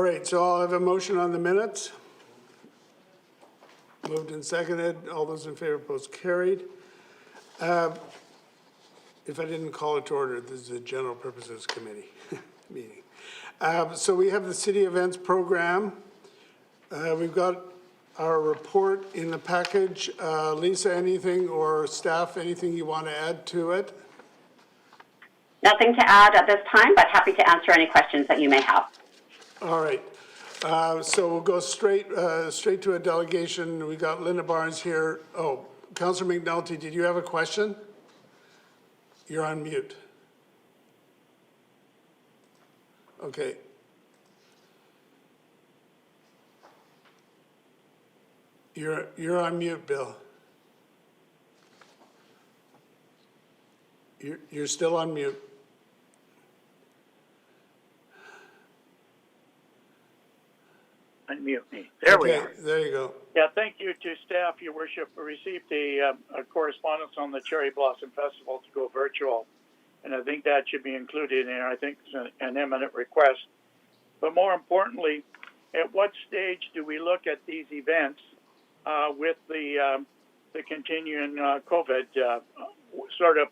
All right, so I'll have a motion on the minutes. Moved and seconded. All those in favor, post carried. If I didn't call it to order, this is a general purposes committee meeting. So we have the city events program. We've got our report in the package. Lisa, anything, or staff, anything you want to add to it? Nothing to add at this time, but happy to answer any questions that you may have. All right. So we'll go straight to a delegation. We got Linda Barnes here. Oh, Councillor McNulty, did you have a question? You're on mute. Okay. You're on mute, Bill. You're still on mute. Unmute me. There we are. There you go. Yeah, thank you to staff, Your Worship. We received a correspondence on the Cherry Blossom Festival to go virtual, and I think that should be included in there. I think it's an eminent request. But more importantly, at what stage do we look at these events with the continuing COVID? Sort of,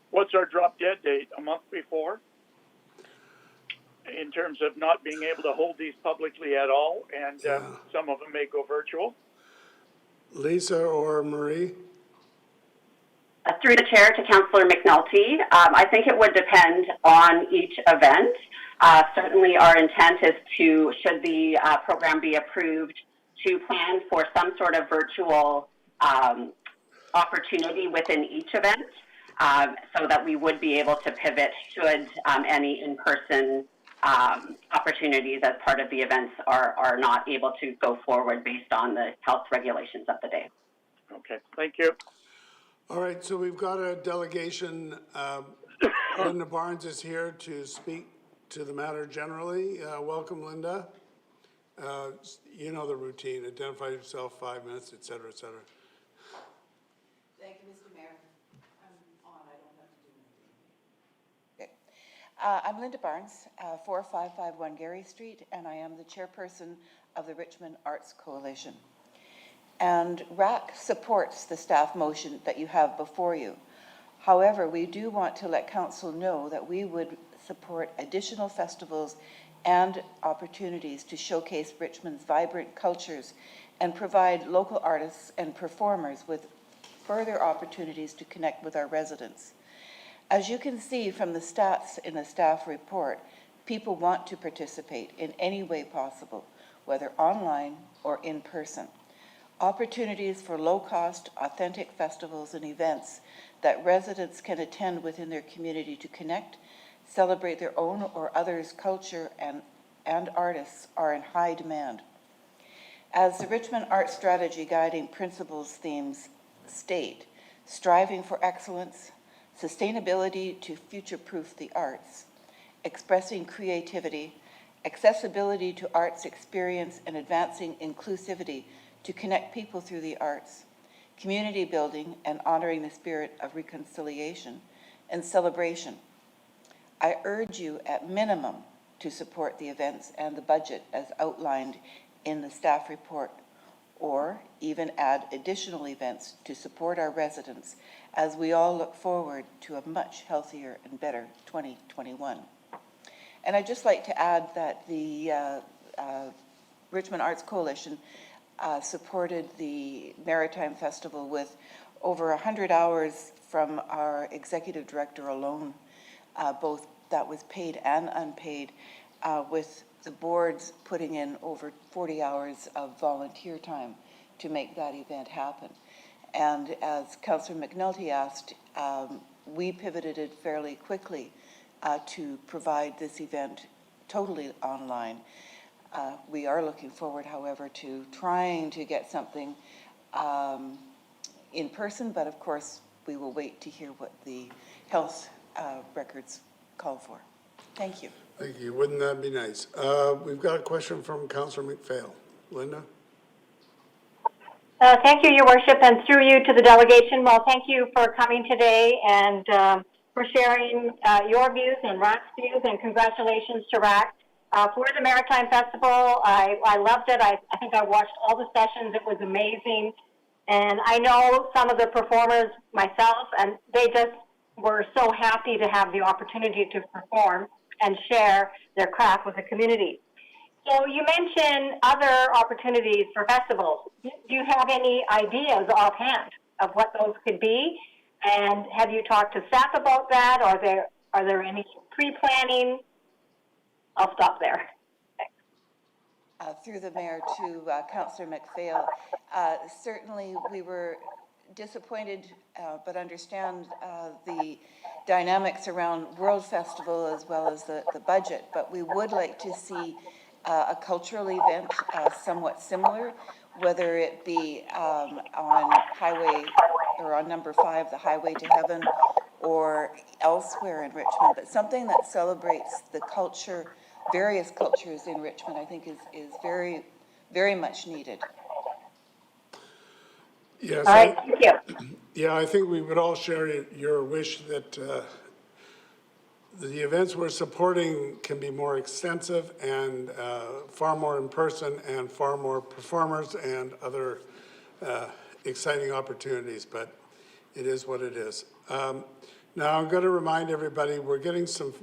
what's our drop dead date? A month before? In terms of not being able to hold these publicly at all, and some of them may go virtual. Lisa or Marie? Through the chair to Councillor McNulty, I think it would depend on each event. Certainly our intent is to, should the program be approved, to plan for some sort of virtual opportunity within each event so that we would be able to pivot should any in-person opportunities as part of the events are not able to go forward based on the health regulations of the day. Okay, thank you. All right, so we've got a delegation. Linda Barnes is here to speak to the matter generally. Welcome, Linda. You know the routine. Identify yourself, 5 minutes, et cetera, et cetera. Thank you, Mr. Mayor. I'm on. I don't have to do anything. Okay. I'm Linda Barnes, 4551 Gary Street, and I am the chairperson of the Richmond Arts Coalition. And RAC supports the staff motion that you have before you. However, we do want to let council know that we would support additional festivals and opportunities to showcase Richmond's vibrant cultures and provide local artists and performers with further opportunities to connect with our residents. As you can see from the stats in the staff report, people want to participate in any way possible, whether online or in person. Opportunities for low-cost, authentic festivals and events that residents can attend within their community to connect, celebrate their own or others' culture and artists are in high demand. As the Richmond Art Strategy Guiding Principles themes state, striving for excellence, sustainability to future-proof the arts, expressing creativity, accessibility to arts experience, and advancing inclusivity to connect people through the arts, community building and honoring the spirit of reconciliation and celebration. I urge you at minimum to support the events and the budget as outlined in the staff report, or even add additional events to support our residents as we all look forward to a much healthier and better 2021. And I'd just like to add that the Richmond Arts Coalition supported the Maritime Festival with over 100 hours from our executive director alone, both that was paid and unpaid, with the boards putting in over 40 hours of volunteer time to make that event happen. And as Councillor McNulty asked, we pivoted it fairly quickly to provide this event totally online. We are looking forward, however, to trying to get something in person, but of course we will wait to hear what the health records call for. Thank you. Thank you. Wouldn't that be nice? We've got a question from Councillor McPhail. Linda? Thank you, Your Worship, and through you to the delegation. Well, thank you for coming today and for sharing your views and RAC's views, and congratulations to RAC for the Maritime Festival. I loved it. I think I watched all the sessions. It was amazing. And I know some of the performers myself, and they just were so happy to have the opportunity to perform and share their craft with the community. So you mentioned other opportunities for festivals. Do you have any ideas offhand of what those could be? And have you talked to staff about that? Are there any pre-planning? I'll stop there. Through the mayor to Councillor McPhail. Certainly we were disappointed but understand the dynamics around World Festival as well as the budget, but we would like to see a cultural event somewhat similar, whether it be on Highway or on number 5, the Highway to Heaven, or elsewhere in Richmond, but something that celebrates the culture, various cultures in Richmond, I think is very, very much needed. Yes. All right, thank you. Yeah, I think we would all share your wish that the events we're supporting can be more extensive and far more in person and far more performers and other exciting opportunities, but it is what it is. Now I'm going to remind everybody, we're getting some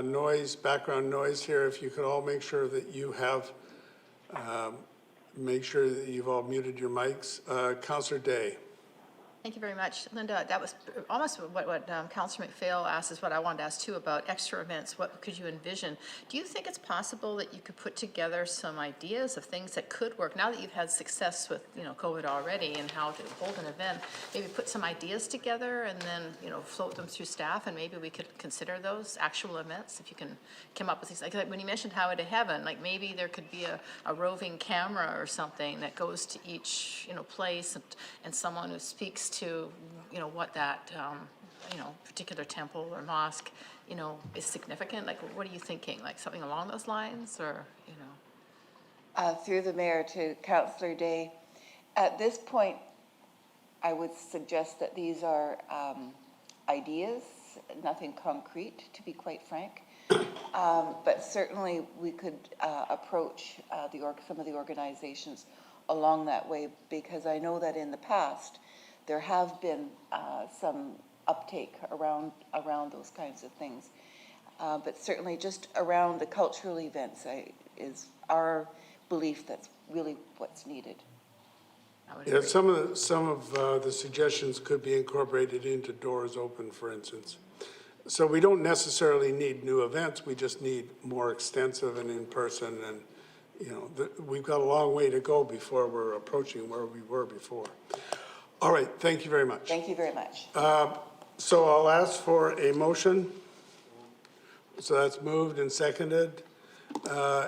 noise, background noise here. If you could all make sure that you have, make sure that you've all muted your mics. Councillor Day. Thank you very much, Linda. That was almost what Councillor McPhail asked is what I wanted to ask too about extra events. What could you envision? Do you think it's possible that you could put together some ideas of things that could work now that you've had success with COVID already and how to hold an event? Maybe put some ideas together and then float them through staff, and maybe we could consider those actual events if you can come up with these. Like when you mentioned Highway to Heaven, like maybe there could be a roving camera or something that goes to each place and someone who speaks to what that particular temple or mosque is significant. Like what are you thinking, like something along those lines, or Through the mayor to Councillor Day, at this point I would suggest that these are ideas, nothing concrete, to be quite frank, but certainly we could approach some of the organizations along that way, because I know that in the past there have been some uptake around those kinds of things. But certainly just around the cultural events is our belief that's really what's needed. Yeah, some of the suggestions could be incorporated into Doors Open, for instance. So we don't necessarily need new events, we just need more extensive and in-person, and we've got a long way to go before we're approaching where we were before. All right, thank you very much. Thank you very much. So I'll ask for a motion. So that's moved and seconded.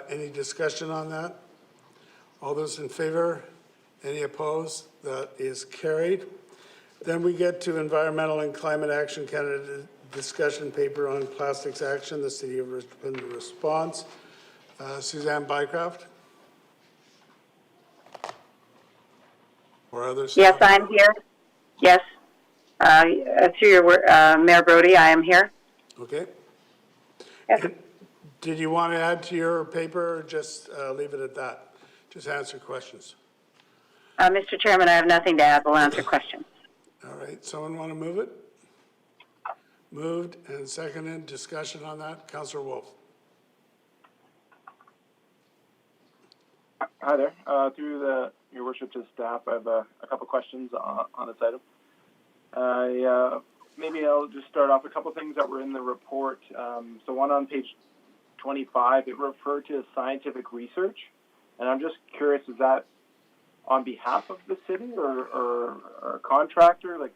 Any discussion on that? All those in favor? Any opposed? That is carried. Then we get to Environmental and Climate Action Canada discussion paper on plastics action, the City of Richmond response. Suzanne Bycroft? Or others? Yes, I'm here. Yes. Through your Mayor Brody, I am here. Okay. Yes. Did you want to add to your paper or just leave it at that? Just answer questions. Mr. Chairman, I have nothing to add. We'll answer questions. All right, someone want to move it? Moved and seconded. Discussion on that. Councillor Wolf. Hi there. Through your worship to staff, I have a couple questions on this item. Maybe I'll just start off a couple things that were in the report. So one on page 25, it referred to scientific research, and I'm just curious, is that on behalf of the city or a contractor? Like,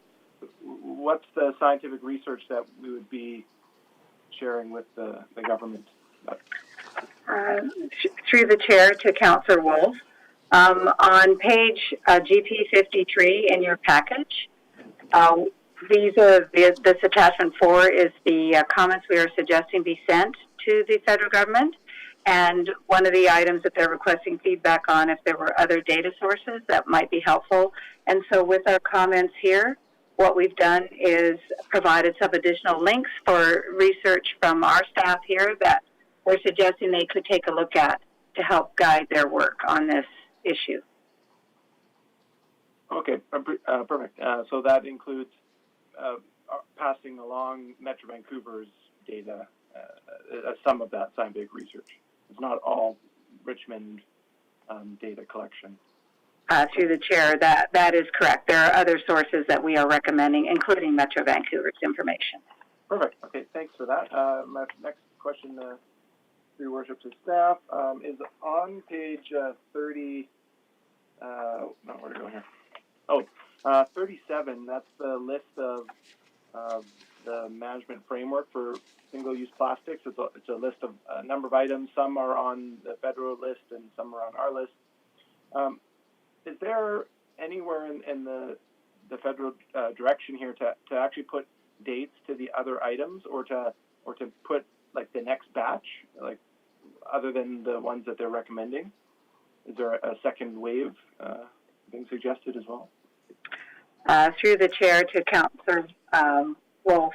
what's the scientific research that we would be sharing with the government? Through the chair to Councillor Wolf. On page GP 53 in your package, these are this attachment 4 is the comments we are suggesting be sent to the federal government, and one of the items that they're requesting feedback on if there were other data sources that might be helpful. And so with our comments here, what we've done is provided some additional links for research from our staff here that we're suggesting they could take a look at to help guide their work on this issue. Okay, perfect. So that includes passing along Metro Vancouver's data as some of that scientific research. It's not all Richmond data collection. Through the chair, that is correct. There are other sources that we are recommending, including Metro Vancouver's information. Perfect. Okay, thanks for that. My next question, through your worship to staff, is on page 30. No, where to go here? 37. That's the list of the management framework for single-use plastics. It's a list of a number of items. Some are on the federal list and some are on our list. Is there anywhere in the federal direction here to actually put dates to the other items, or to put like the next batch, like other than the ones that they're recommending? Is there a second wave being suggested as well? Through the chair to Councillor Wolf,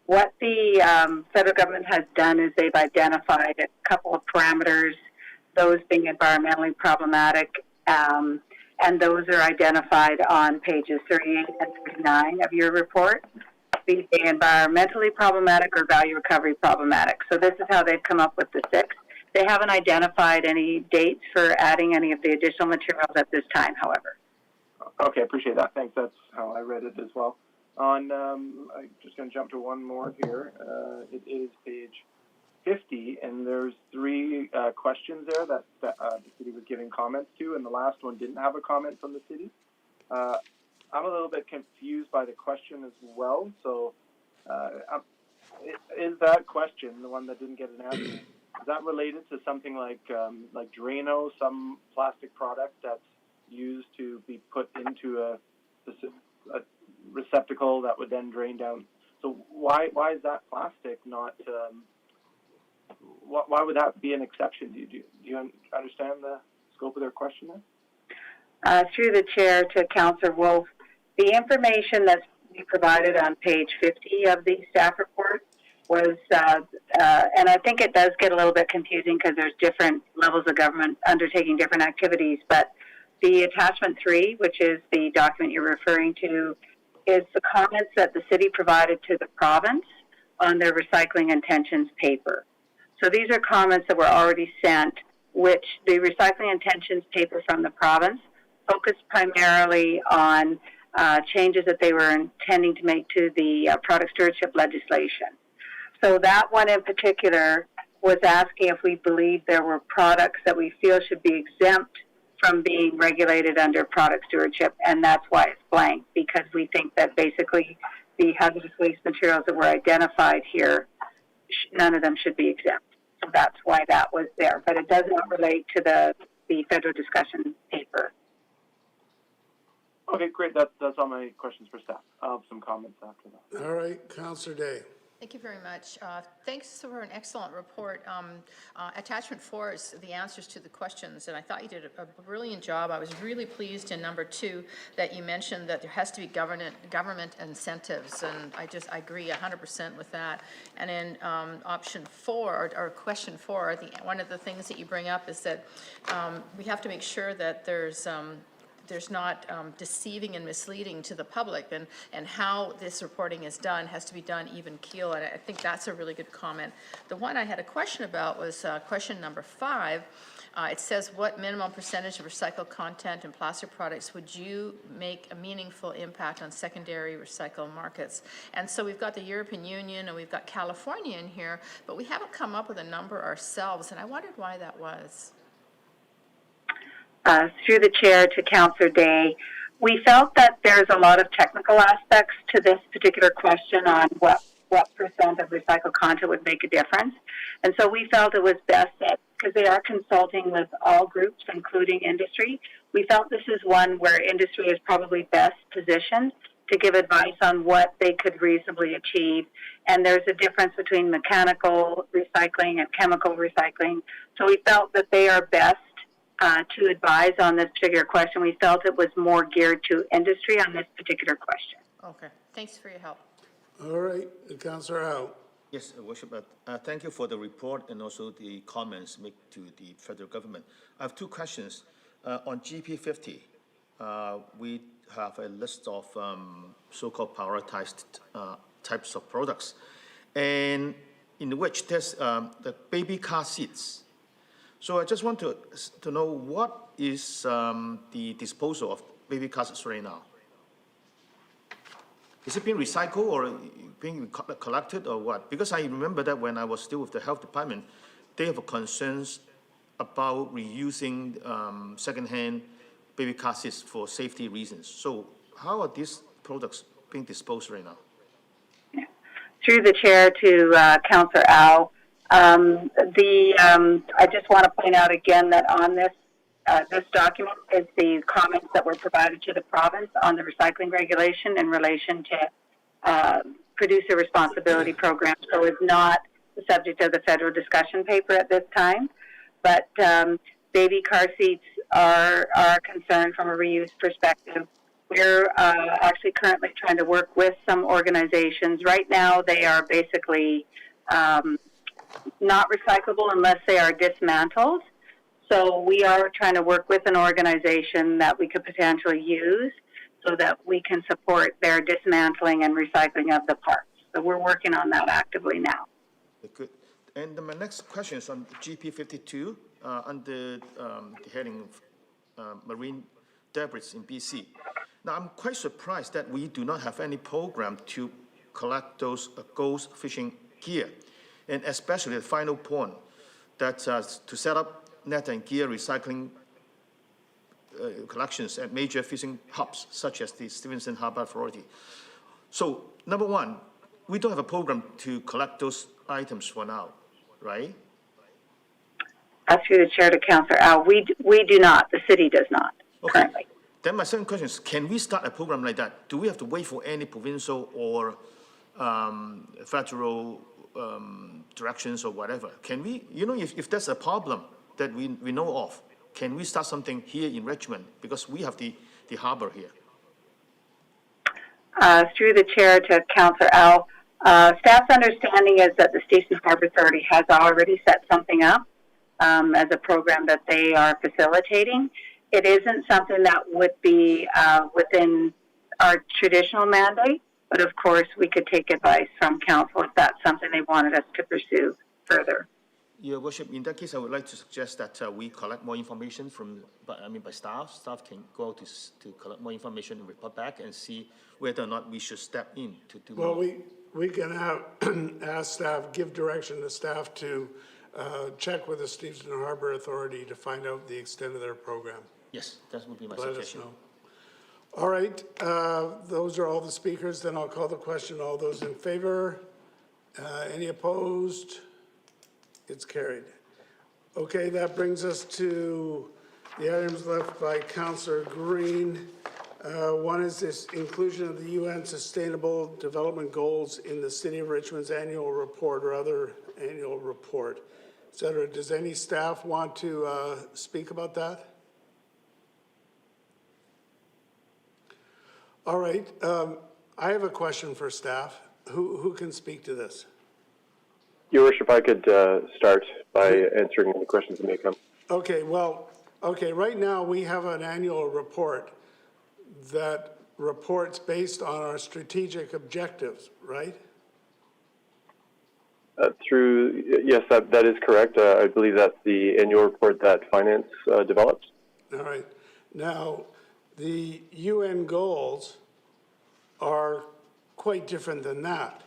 what the federal government has done is they've identified a couple of parameters, those being environmentally problematic, and those are identified on pages 38 and 39 of your report, be they environmentally problematic or value recovery problematic. So this is how they've come up with the 6. They haven't identified any dates for adding any of the additional materials at this time, however. Okay, appreciate that. Thanks. That's how I read it as well. On, I'm just going to jump to one more here. It is page 50, and there's 3 questions there that the city was giving comments to, and the last one didn't have a comment from the city. I'm a little bit confused by the question as well. So, is that question, the one that didn't get an answer, is that related to something like Drano, some plastic product that's used to be put into a receptacle that would then drain down? So why is that plastic not? Why would that be an exception? Do you understand the scope of their question there? Through the chair to Councillor Wolf, the information that's provided on page 50 of the staff report was, and I think it does get a little bit confusing because there's different levels of government undertaking different activities, but the attachment 3, which is the document you're referring to, is the comments that the city provided to the province on their recycling intentions paper. So these are comments that were already sent, which the recycling intentions paper from the province focused primarily on changes that they were intending to make to the product stewardship legislation. So that one in particular was asking if we believe there were products that we feel should be exempt from being regulated under product stewardship, and that's why it's blank, because we think that basically the hazardous waste materials that were identified here, none of them should be exempt. So that's why that was there, but it does not relate to the federal discussion paper. Okay, great. That's all my questions for staff. I'll have some comments after that. All right, Councillor Day. Thank you very much. Thanks for an excellent report. Attachment 4 is the answers to the questions, and I thought you did a brilliant job. I was really pleased in number 2 that you mentioned that there has to be government incentives, and I agree 100% with that. And in option 4, or question 4, one of the things that you bring up is that we have to make sure that there's not deceiving and misleading to the public, and how this reporting is done has to be done even keel, and I think that's a really good comment. The one I had a question about was question number 5. It says, what minimum percentage of recycled content in plastic products would you make a meaningful impact on secondary recycled markets? And so we've got the European Union and we've got California in here, but we haven't come up with a number ourselves, and I wondered why that was. Through the chair to Councillor Day, we felt that there's a lot of technical aspects to this particular question on what percent of recycled content would make a difference. And so we felt it was best that, because they are consulting with all groups, including industry, we felt this is one where industry is probably best positioned to give advice on what they could reasonably achieve. And there's a difference between mechanical recycling and chemical recycling. So we felt that they are best to advise on this particular question. We felt it was more geared to industry on this particular question. Okay, thanks for your help. All right, Councillor Howe. Yes, Worship. Thank you for the report and also the comments made to the federal government. I have two questions. On GP50, we have a list of so-called prioritized types of products, and in which there's the baby car seats. So I just want to know what is the disposal of baby cars right now? Is it being recycled or being collected or what? Because I remember that when I was still with the health department, they have concerns about reusing secondhand baby car seats for safety reasons. So how are these products being disposed right now? Through the chair to Councillor Au, I just want to point out again that on this document is the comments that were provided to the province on the recycling regulation in relation to producer responsibility program. So it's not the subject of the federal discussion paper at this time, but baby car seats are a concern from a reuse perspective. We're actually currently trying to work with some organizations. Right now, they are basically not recyclable unless they are dismantled. So we are trying to work with an organization that we could potentially use so that we can support their dismantling and recycling of the parts. So we're working on that actively now. Good. And my next question is on GP52 under the heading of marine debris in BC. Now, I'm quite surprised that we do not have any program to collect those ghost fishing gear, and especially the final point that to set up net and gear recycling collections at major fishing hubs, such as the Stevenson Harbor Authority. So, number one, we don't have a program to collect those items for now, right? Through the chair to Councillor Au, we do not. The city does not currently. Then my second question is, can we start a program like that? Do we have to wait for any provincial or federal directions or whatever? Can we, if there's a problem that we know of, can we start something here in Richmond? Because we have the harbor here. Through the chair to Councillor Au, staff's understanding is that the Stevenson Harbor Authority has already set something up as a program that they are facilitating. It isn't something that would be within our traditional mandate, but of course we could take advice from council if that's something they wanted us to pursue further. Your Worship, in that case, I would like to suggest that we collect more information by staff. Staff can go out to collect more information and report back and see whether or not we should step in to do more. Well, we can have ask staff, give direction to staff to check with the Stevenson Harbor Authority to find out the extent of their program. Yes, that would be my Let us suggestion. know. All right, those are all the speakers. Then I'll call the question. All those in favor? Any opposed? It's carried. Okay, that brings us to the items left by Councillor Green. One is this inclusion of the UN Sustainable Development Goals in the City of Richmond's annual report or other annual report, et cetera. Does any staff want to speak about that? All right, I have a question for staff. Who can speak to this? Your Worship, I could start by answering any questions that may come. Okay, well, right now we have an annual report that reports based on our strategic objectives, right? Yes, that is correct. I believe that's the annual report that Finance develops. All right. Now, the UN goals are quite different than that.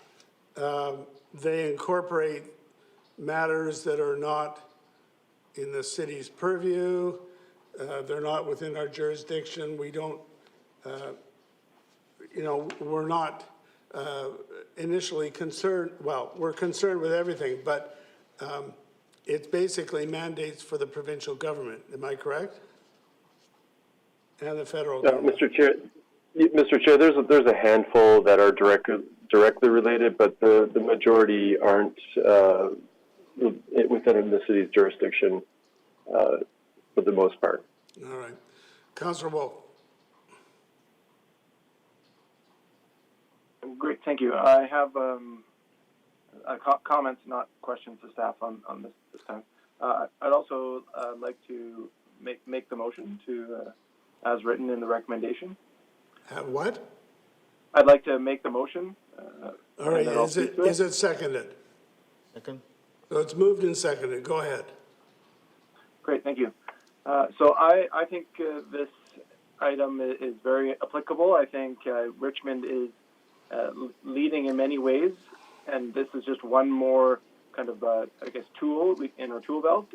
They incorporate matters that are not in the city's purview. They're not within our jurisdiction. We don't, we're not initially concerned, well, we're concerned with everything, but it's basically mandates for the provincial government. Am I correct? And the federal government. Mr. Chair, there's a handful that are directly related, but the majority aren't within the city's jurisdiction for the most part. All right. Councillor Wolf. Great, thank you. I have a comments, not questions to staff on this time. I'd also like to make the motion to, as written in the recommendation. What? I'd like to make the motion. All right, and then I'll is speak to it seconded? Second? So it's moved and seconded. Go ahead. Great, thank you. So I think this item is very applicable. I think Richmond is leading in many ways, and this is just one more kind of, tool in our tool belt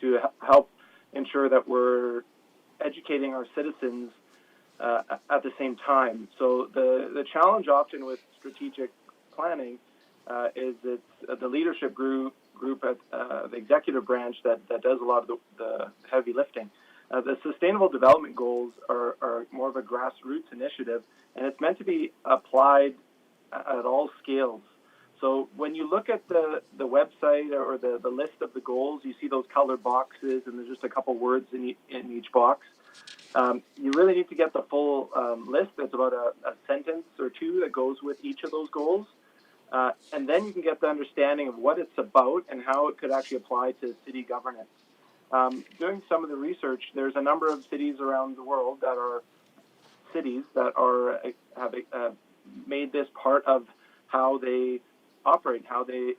to help ensure that we're educating our citizens at the same time. So the challenge often with strategic planning is it's the leadership group at the executive branch that does a lot of the heavy lifting. The Sustainable Development Goals are more of a grassroots initiative, and it's meant to be applied at all scales. So when you look at the website or the list of the goals, you see those colored boxes, and there's just a couple words in each box. You really need to get the full list. It's about a sentence or two that goes with each of those goals. And then you can get the understanding of what it's about and how it could actually apply to city governance. Doing some of the research, there's a number of cities around the world that have made this part of how they operate, how they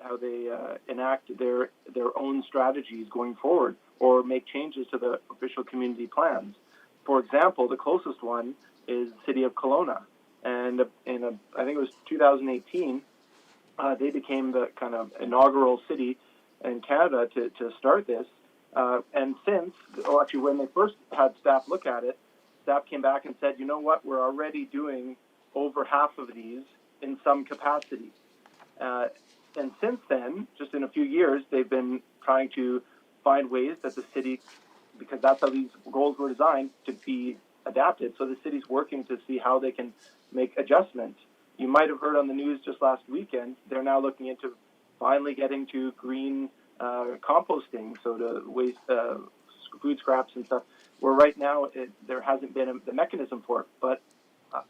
enact their own strategies going forward, or make changes to the official community plans. For example, the closest one is the city of Kelowna, and I think it was 2018. They became the kind of inaugural city in Canada to start this. And when they first had staff look at it, staff came back and said, you know what, we're already doing over half of these in some capacity. And since then, just in a few years, they've been trying to find ways that the city, because that's how these goals were designed, to be adapted. So the city's working to see how they can make adjustments. You might have heard on the news just last weekend, they're now looking into finally getting to green composting, so to waste food scraps and stuff, where right now there hasn't been the mechanism for it. But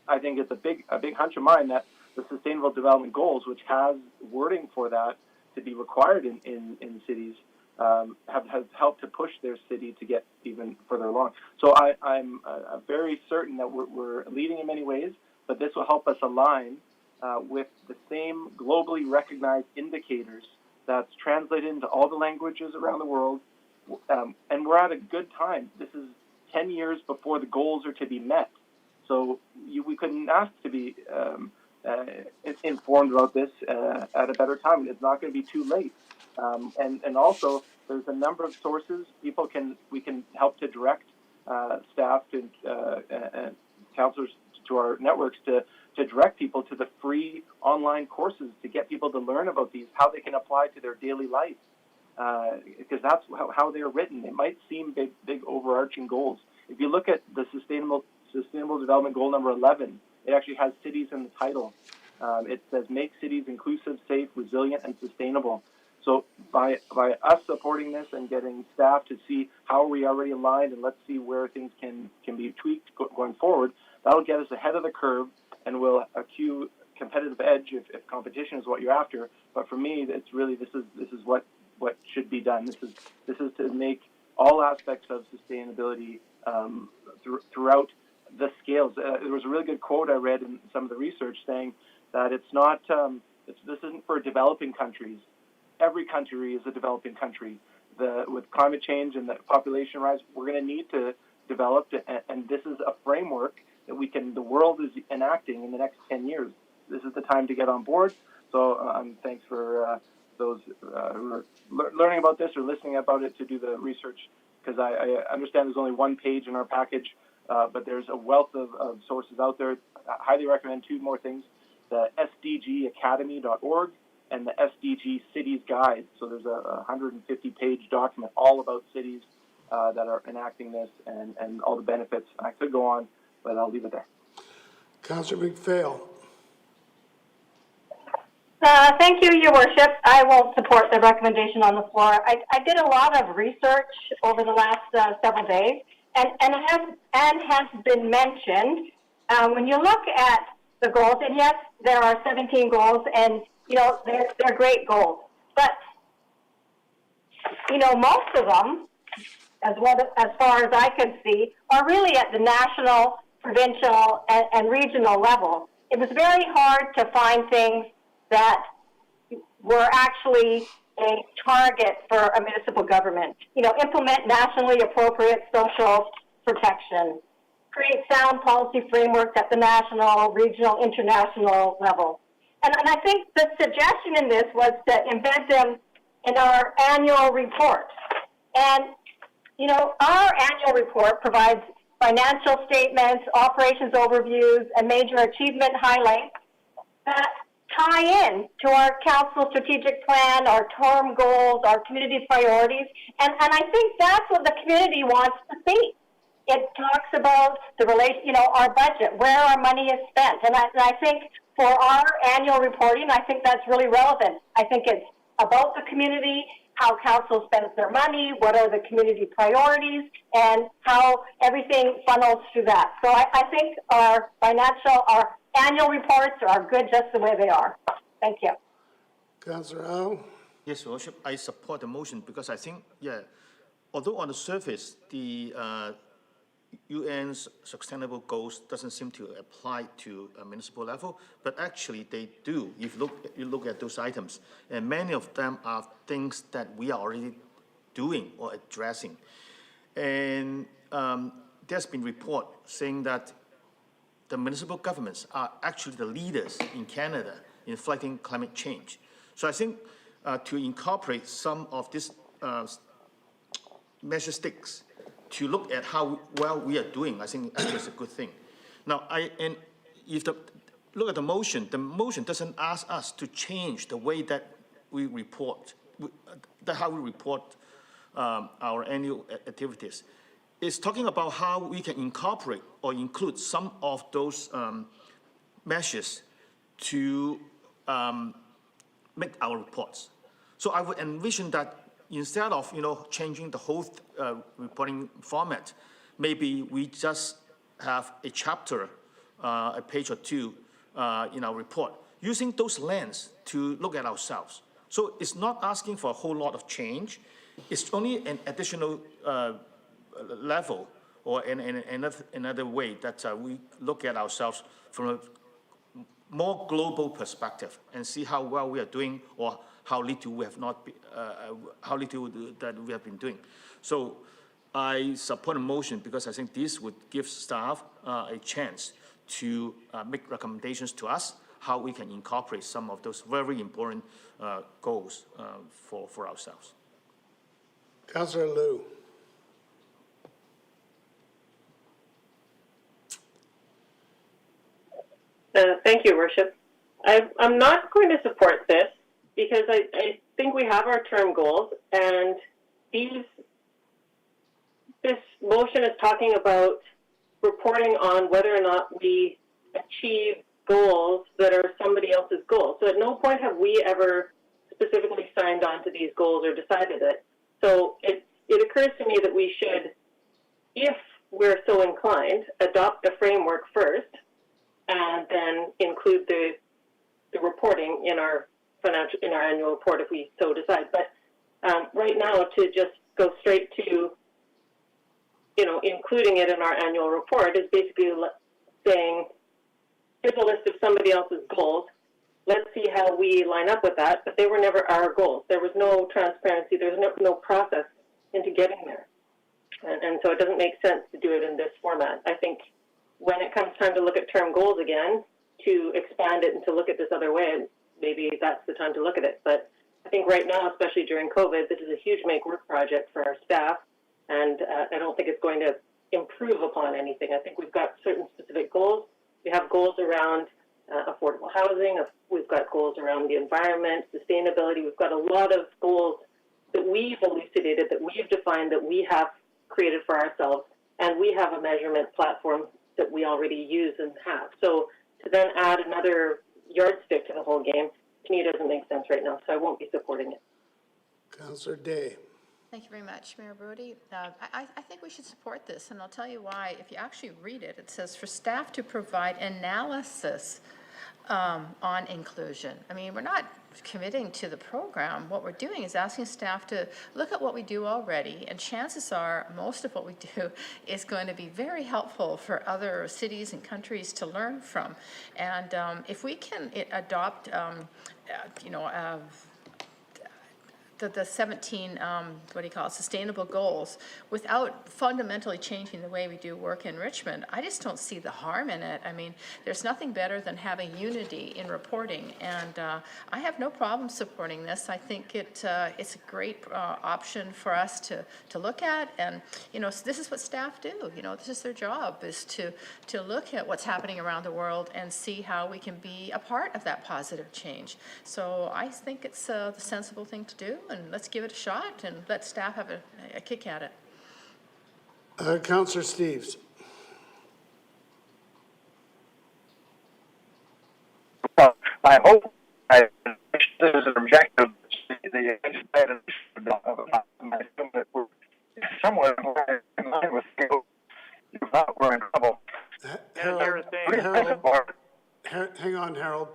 I think it's a big hunch of mine that the Sustainable Development Goals, which has wording for that to be required in cities, have helped to push their city to get even further along. So I'm very certain that we're leading in many ways, but this will help us align with the same globally recognized indicators that's translated into all the languages around the world. And we're at a good time. This is 10 years before the goals are to be met. So we couldn't ask to be informed about this at a better time. It's not going to be too late. And also, there's a number of sources we can help to direct staff and counselors to our networks to direct people to the free online courses to get people to learn about these, how they can apply to their daily life. Because that's how they're written. It might seem big overarching goals. If you look at the Sustainable Development Goal number 11, it actually has cities in the title. It says make cities inclusive, safe, resilient, and sustainable. So by us supporting this and getting staff to see how are we already aligned, and let's see where things can be tweaked going forward, that'll get us ahead of the curve and will accrue competitive edge if competition is what you're after. But for me, it's really this is what should be done. This is to make all aspects of sustainability throughout the scales. There was a really good quote I read in some of the research saying that it's not this isn't for developing countries. Every country is a developing country. With climate change and the population rise, we're going to need to develop, and this is a framework that the world is enacting in the next 10 years. This is the time to get on board. So thanks for those who are learning about this or listening about it to do the research, because I understand there's only one page in our package, but there's a wealth of sources out there. I highly recommend two more things: the SDGacademy.org and the SDG Cities Guide. So there's a 150-page document all about cities that are enacting this and all the benefits. I could go on, but I'll leave it there. Councillor McPhail. Thank you, Your Worship. I will support the recommendation on the floor. I did a lot of research over the last several days, and has been mentioned. When you look at the goals, and yes, there are 17 goals, and you know, they're great goals. But, you know, most of them, as far as I can see, are really at the national, provincial, and regional level. It was very hard to find things that were actually a target for a municipal government. You know, implement nationally appropriate social protection, create sound policy frameworks at the national, regional, international level. And I think the suggestion in this was to embed them in our annual report. And, you know, our annual report provides financial statements, operations overviews, and major achievement highlights that tie in to our council strategic plan, our term goals, our community priorities. And I think that's what the community wants to see. It talks about the you know, our budget, where our money is spent. And I think for our annual reporting, I think that's really relevant. I think it's about the community, how council spends their money, what are the community priorities, and how everything funnels through that. So I think our annual reports are good just the way they are. Thank you. Councillor Au? Yes, Your Worship, I support the motion because I think, yeah, although on the surface, the UN's sustainable goals doesn't seem to apply to a municipal level, but actually they do. If you look at those items, and many of them are things that we are already doing or addressing. And there's been report saying that the municipal governments are actually the leaders in Canada in fighting climate change. So I think to incorporate some of these measure sticks to look at how well we are doing, I think actually is a good thing. Now, look at the motion doesn't ask us to change the way that we report, how we report our annual activities. It's talking about how we can incorporate or include some of those measures to make our reports. So I would envision that instead of changing the whole reporting format, maybe we just have a chapter, a page or two in our report, using those lenses to look at ourselves. So it's not asking for a whole lot of change. It's only an additional level or another way that we look at ourselves from a more global perspective and see how well we are doing or how little we have not, how little that we have been doing. So I support a motion because I think this would give staff a chance to make recommendations to us how we can incorporate some of those very important goals for ourselves. Councillor Liu. Thank you, Worship. I'm not going to support this because I think we have our term goals, and this motion is talking about reporting on whether or not we achieve goals that are somebody else's goals. So at no point have we ever specifically signed on to these goals or decided it. So it occurs to me that we should, if we're so inclined, adopt a framework first and then include the reporting in our annual report if we so decide. But right now, to just go straight to including it in our annual report is basically saying, here's a list of somebody else's goals. Let's see how we line up with that. But they were never our goals. There was no transparency. There was no process into getting there. And so it doesn't make sense to do it in this format. I think when it comes time to look at term goals again, to expand it and to look at this other way, maybe that's the time to look at it. But I think right now, especially during COVID, this is a huge make-work project for our staff, and I don't think it's going to improve upon anything. I think we've got certain specific goals. We have goals around affordable housing. We've got goals around the environment, sustainability. We've got a lot of goals that we've elucidated, that we've defined, that we have created for ourselves, and we have a measurement platform that we already use and have. So to then add another yardstick to the whole game, to me, doesn't make sense right now, so I won't be supporting it. Councillor Day. Thank you very much, Mayor Brody. I think we should support this, and I'll tell you why. If you actually read it, it says for staff to provide analysis on inclusion. I mean, we're not committing to the program. What we're doing is asking staff to look at what we do already, and chances are most of what we do is going to be very helpful for other cities and countries to learn from. And if we can adopt, the 17, what do you call it, sustainable goals, without fundamentally changing the way we do work in Richmond, I just don't see the harm in it. I mean, there's nothing better than having unity in reporting, and I have no problem supporting this. I think it's a great option for us to look at, and, so this is what staff do. This is their job, is to look at what's happening around the world and see how we can be a part of that positive change. So I think it's the sensible thing to do, and let's give it a shot and let staff have a kick at it. Councillor Steves. I hope this is an objective. The that we're somewhat in line with skill. If not, we're in trouble. Hang on, Harold.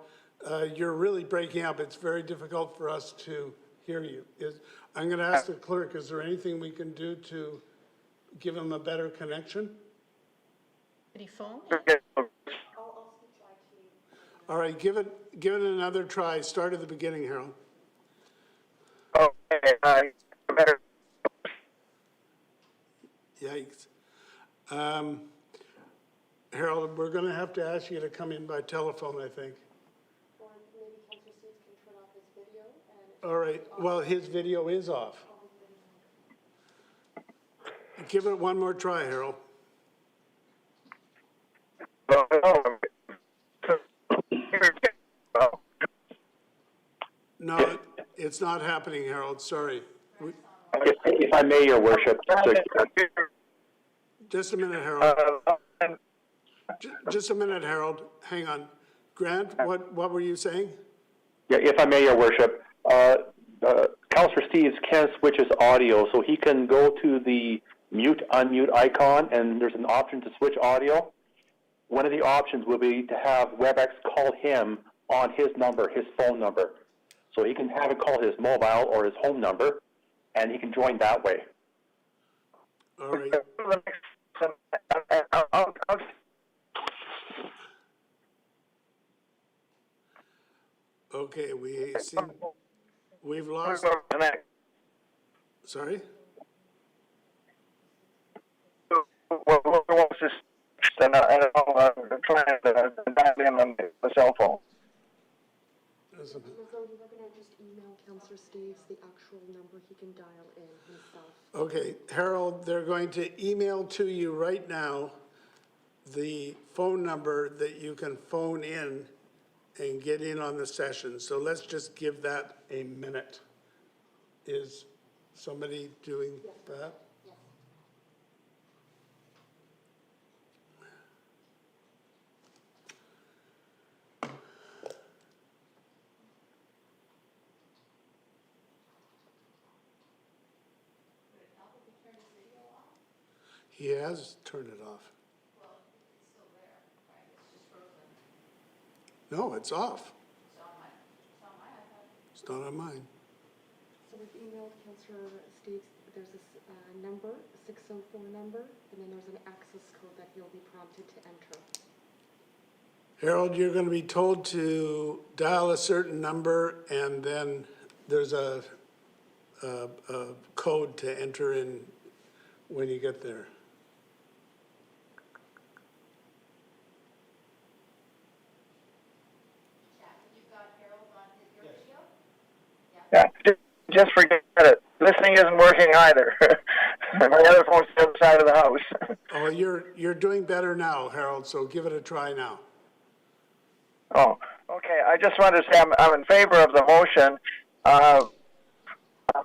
You're really breaking up. It's very difficult for us to hear you. I'm going to ask the clerk, is there anything we can do to give him a better connection? Did he phone? All right, give it another try. Start at the beginning, Harold. Okay, better. Yikes. Harold, we're going to have to ask you to come in by telephone, I think. Or maybe Councillor Steves can turn off his video. All right, well, his video is off. Give it one more try, Harold. No, it's not happening, Harold, sorry. If I may, Your Worship. Just a minute, Harold. Just a minute, Harold. Hang on. Grant, what were you saying? Yeah, if I may, Your Worship. Councillor Steves can switch his audio, so he can go to the mute, unmute icon, and there's an option to switch audio. One of the options will be to have WebEx call him on his number, his phone number. So he can have it call his mobile or his home number, and he can join that way. All right. Okay, we've lost. Sorry? And I'm trying to dial in on the cell phone. So you were going to just email Councillor Steves the actual number he can dial in himself. Okay, Harold, they're going to email to you right now the phone number that you can phone in and get in on the session. So let's just give that a minute. Is somebody doing that? Yes. He has turned it off. Well, it's still there, right? It's just frozen. No, it's off. It's on my iPad. It's not on mine. So we've emailed Councillor Steves, there's this number, 604 number, and then there's an access code that he'll be prompted to enter. Harold, you're going to be told to dial a certain number, and then there's a code to enter in when you get there. Yeah, just forget it. Listening isn't working either. My other phone's on the other side of the house. Oh, you're doing better now, Harold, so give it a try now. Oh, okay. I just wanted to say I'm in favor of the motion.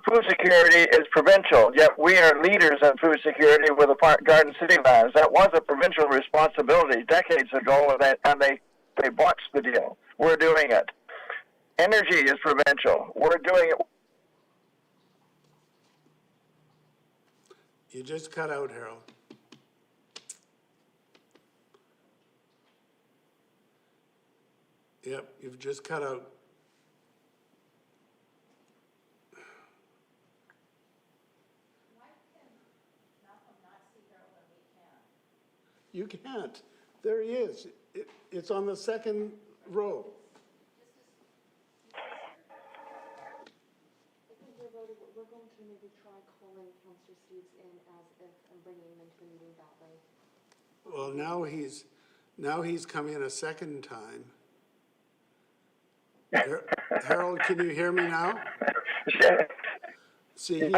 Food security is provincial, yet we are leaders in food security with the Garden City lands. That was a provincial responsibility decades ago, and they botched the deal. We're doing it. Energy is provincial. We're doing it. You just cut out, Harold. Yep, you've just cut out. You can't. There he is. It's on the second row. I think we're going to maybe try calling Councillor Steves in as if and bringing him into the meeting that way. Well, now he's come in a second time. Harold, can you hear me now? See,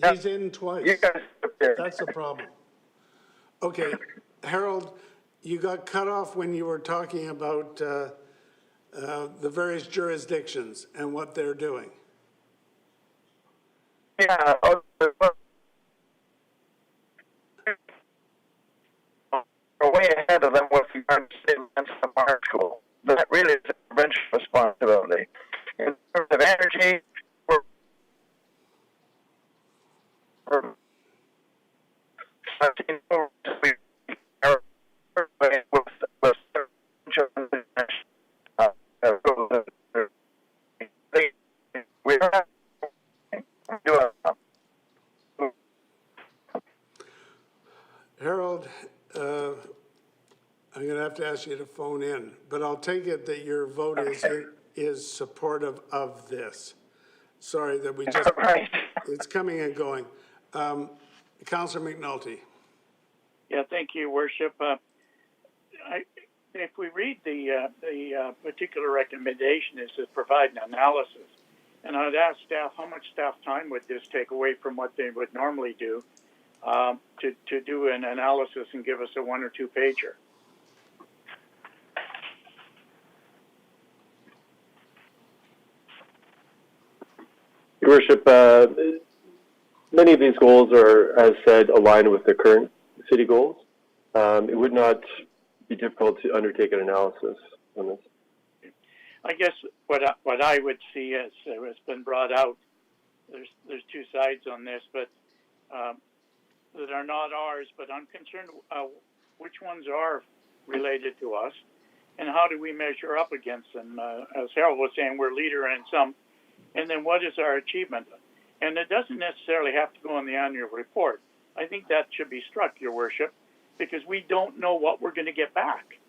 he's in twice. You guys up there. That's the problem. Okay, Harold, you got cut off when you were talking about the various jurisdictions and what they're doing. Yeah. We're way ahead of them with regard to statements from our school. That really is a provincial responsibility. In terms of energy, we're Harold, I'm going to have to ask you to phone in, but I'll take it that your vote is supportive of this. Sorry that we just, it's coming and going. Councillor McNulty. Yeah, thank you, Worship. If we read the particular recommendation is to provide an analysis, and I'd ask staff how much staff time would this take away from what they would normally do to do an analysis and give us a 1 or 2 pager. Your Worship, many of these goals are, as said, aligned with the current city goals. It would not be difficult to undertake an analysis on this. I guess what I would see as has been brought out, there's 2 sides on this, but that are not ours. But I'm concerned which ones are related to us, and how do we measure up against them? As Harold was saying, we're leader in some, and then what is our achievement? And it doesn't necessarily have to go in the annual report. I think that should be struck, Your Worship, because we don't know what we're going to get back.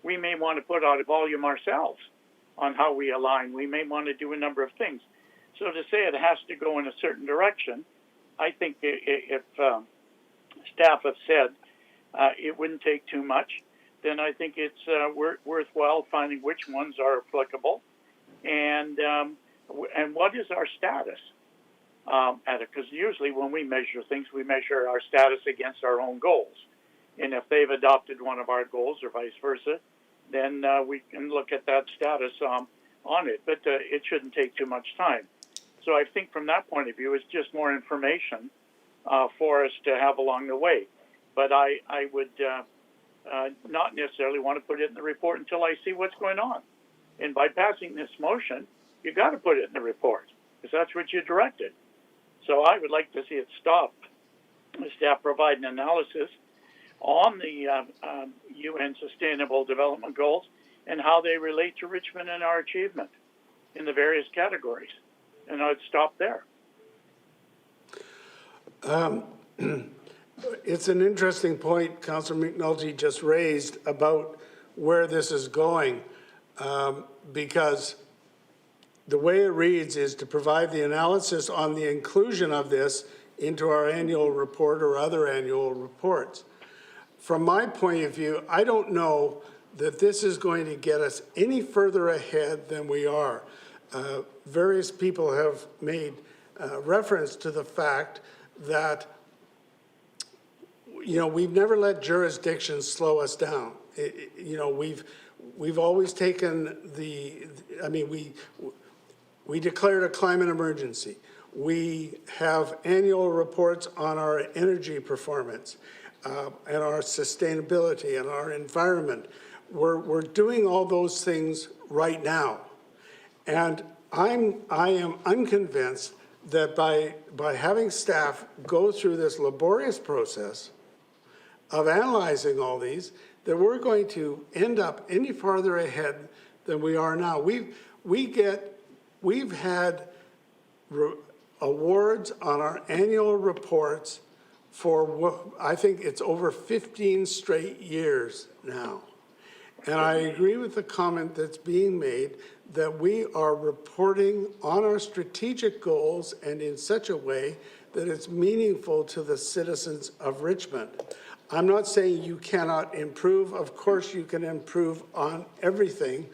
We may want to put out a volume ourselves on how we align. We may want to do a number of things. So to say it has to go in a certain direction, I think if staff have said it wouldn't take too much, then I think it's worthwhile finding which ones are applicable and what is our status at it. Because usually when we measure things, we measure our status against our own goals. And if they've adopted one of our goals or vice versa, then we can look at that status on it. But it shouldn't take too much time. So I think from that point of view, it's just more information for us to have along the way. But I would not necessarily want to put it in the report until I see what's going on. And by passing this motion, you got to put it in the report because that's what you directed. So I would like to see it stop. The staff provide an analysis on the UN Sustainable Development Goals and how they relate to Richmond and our achievement in the various categories. And I'd stop there. It's an interesting point Councillor McNulty just raised about where this is going, because the way it reads is to provide the analysis on the inclusion of this into our annual report or other annual reports. From my point of view, I don't know that this is going to get us any further ahead than we are. Various people have made reference to the fact that, you know, we've never let jurisdictions slow us down. We've always taken we declared a climate emergency. We have annual reports on our energy performance and our sustainability and our environment. We're doing all those things right now. And I am unconvinced that by having staff go through this laborious process of analyzing all these, that we're going to end up any farther ahead than we are now. We've had awards on our annual reports for, I think it's over 15 straight years now. And I agree with the comment that's being made that we are reporting on our strategic goals and in such a way that it's meaningful to the citizens of Richmond. I'm not saying you cannot improve. Of course you can improve on everything,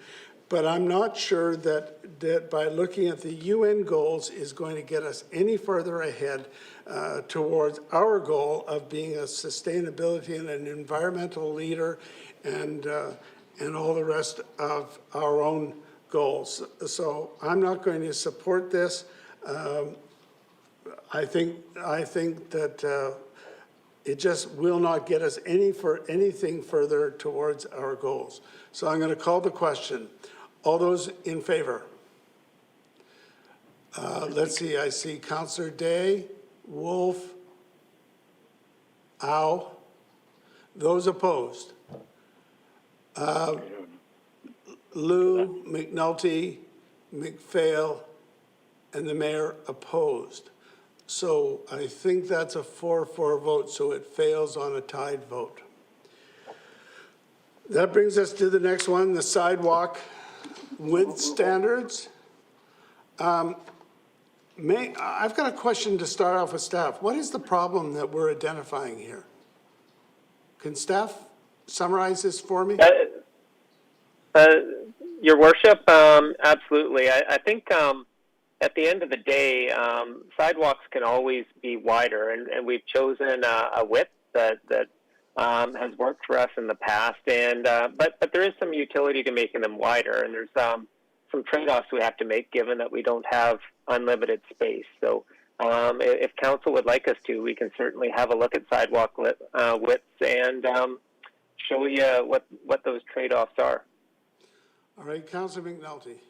but I'm not sure that by looking at the UN goals is going to get us any further ahead towards our goal of being a sustainability and an environmental leader and all the rest of our own goals. So I'm not going to support this. I think that it just will not get us anything further towards our goals. So I'm going to call the question. All those in favor? Let's see, I see Councillor Day, Wolf, Au. Those opposed? Lou, McNulty, McPhail, and the mayor opposed. So I think that's a 4-4 vote, so it fails on a tied vote. That brings us to the next one, the sidewalk width standards. I've got a question to start off with staff. What is the problem that we're identifying here? Can staff summarize this for me? Your Worship, absolutely. I think at the end of the day, sidewalks can always be wider, and we've chosen a width that has worked for us in the past. And but there is some utility to making them wider, and there's some trade-offs we have to make given that we don't have unlimited space. So if council would like us to, we can certainly have a look at sidewalk widths and show you what those trade-offs are. All right, Councillor McNulty.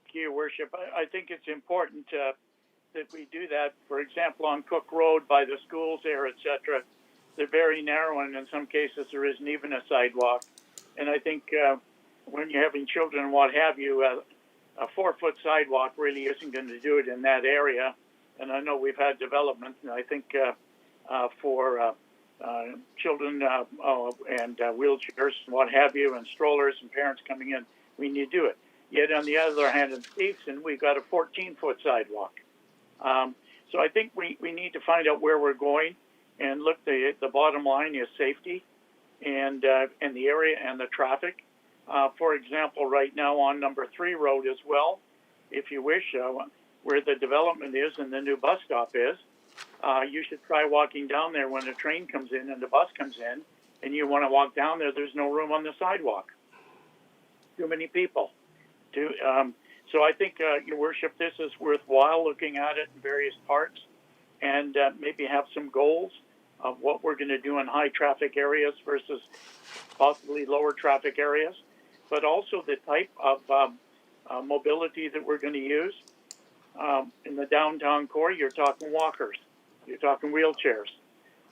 Thank you, Your Worship. I think it's important that we do that. For example, on Cook Road by the schools there, etc., they're very narrow, and in some cases there isn't even a sidewalk. And I think when you're having children and what have you, a 4-foot sidewalk really isn't going to do it in that area. And I know we've had development, and I think for children and wheelchairs and what have you, and strollers and parents coming in, we need to do it. Yet on the other hand, in Stevenson, we've got a 14-foot sidewalk. So I think we need to find out where we're going and look. The bottom line is safety and the area and the traffic. For example, right now on number 3 road as well, if you wish, where the development is and the new bus stop is, you should try walking down there when the train comes in and the bus comes in, and you want to walk down there. There's no room on the sidewalk. Too many people. So I think, Your Worship, this is worthwhile looking at it in various parts and maybe have some goals of what we're going to do in high traffic areas versus possibly lower traffic areas, but also the type of mobility that we're going to use. In the downtown core, you're talking walkers, you're talking wheelchairs,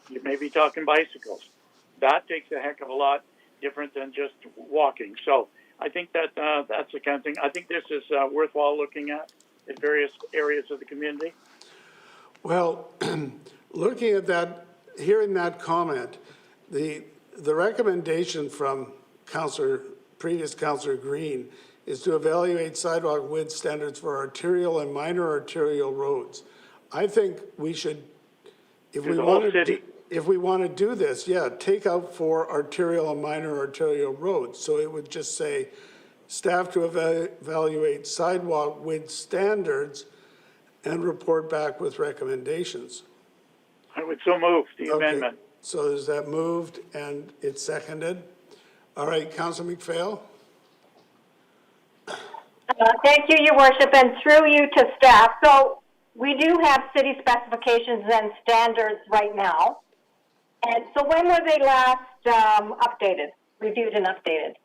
you may be talking bicycles. That takes a heck of a lot different than just walking. So I think that that's the kind of thing. I think this is worthwhile looking at in various areas of the community. Well, looking at that, hearing that comment, the recommendation from previous Councillor Green is to evaluate sidewalk width standards for arterial and minor arterial roads. I think we should, if we want to do this, take out for arterial and minor arterial roads. So it would just say, staff to evaluate sidewalk width standards and report back with recommendations. I would so move the amendment. So is that moved and it's seconded? All right, Councillor McPhail. Thank you, Your Worship, and through you to staff. So we do have city specifications and standards right now. And so when were they last reviewed and updated?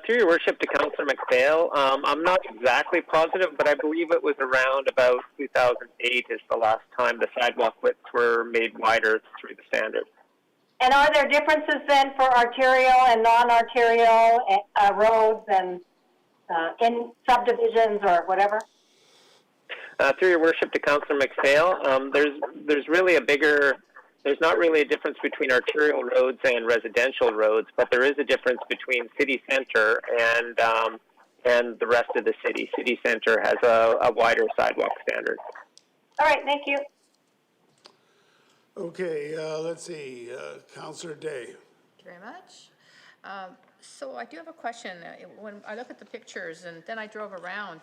Through Your Worship to Councillor McPhail, I'm not exactly positive, but I believe it was around about 2008 is the last time the sidewalk widths were made wider through the standard. And are there differences then for arterial and non-arterial roads and in subdivisions or whatever? Through your worship to Councillor McPhail, there's not really a difference between arterial roads and residential roads, but there is a difference between city center and the rest of the city. City center has a wider sidewalk standard. All right, thank you. Okay, let's see, Councillor Day. Thank you very much. So I do have a question. When I look at the pictures and then I drove around,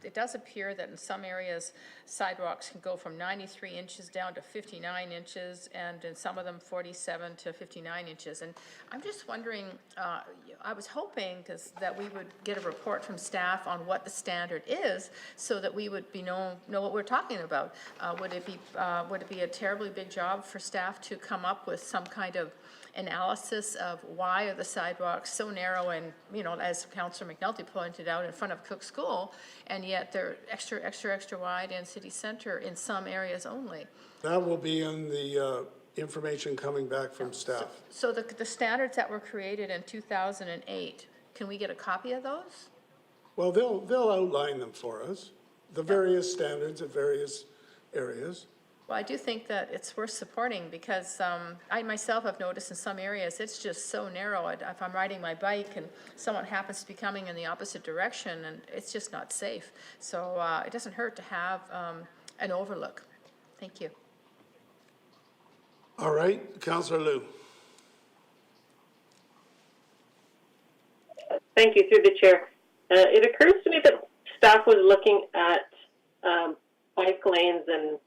it does appear that in some areas sidewalks can go from 93 inches down to 59 inches, and in some of them 47 to 59 inches. And I'm just wondering, I was hoping that we would get a report from staff on what the standard is, so that we would know what we're talking about. Would it be a terribly big job for staff to come up with some kind of analysis of why are the sidewalks so narrow and, as Councillor McNulty pointed out, in front of Cook School, and yet they're extra wide in city center in some areas only? That will be in the information coming back from staff. So the standards that were created in 2008, can we get a copy of those? Well, they'll outline them for us, the various standards at various areas. Well, I do think that it's worth supporting, because I myself have noticed in some areas it's just so narrow. If I'm riding my bike and someone happens to be coming in the opposite direction, and it's just not safe. So it doesn't hurt to have an overlook. Thank you. All right, Councillor Liu. Thank you, through the chair. It occurs to me that staff was looking at bike lanes and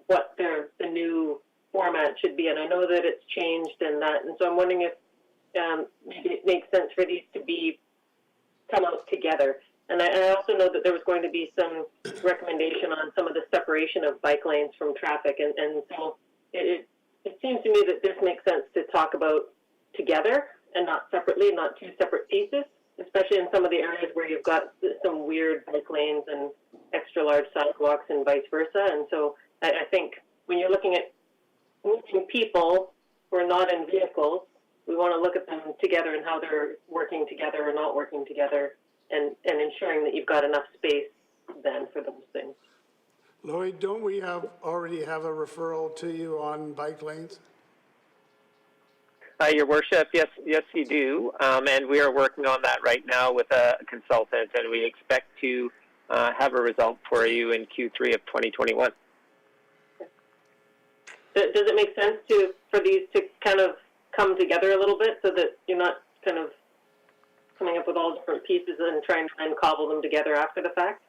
what the new format should be, and I know that it's changed and that, and so I'm wondering if maybe it makes sense for these to come out together. And I also know that there was going to be some recommendation on some of the separation of bike lanes from traffic, and so it seems to me that this makes sense to talk about together and not separately, not two separate pieces, especially in some of the areas where you've got some weird bike lanes and extra large sidewalks and vice versa. And so I think when you're looking at moving people who are not in vehicles, we want to look at them together and how they're working together or not working together, and ensuring that you've got enough space then for those things. Lloyd, don't we already have a referral to you on bike lanes? Your worship, yes, you do, and we are working on that right now with a consultant, and we expect to have a result for you in Q3 of 2021. Does it make sense for these to kind of come together a little bit, so that you're not kind of coming up with all different pieces and trying to cobble them together after the fact?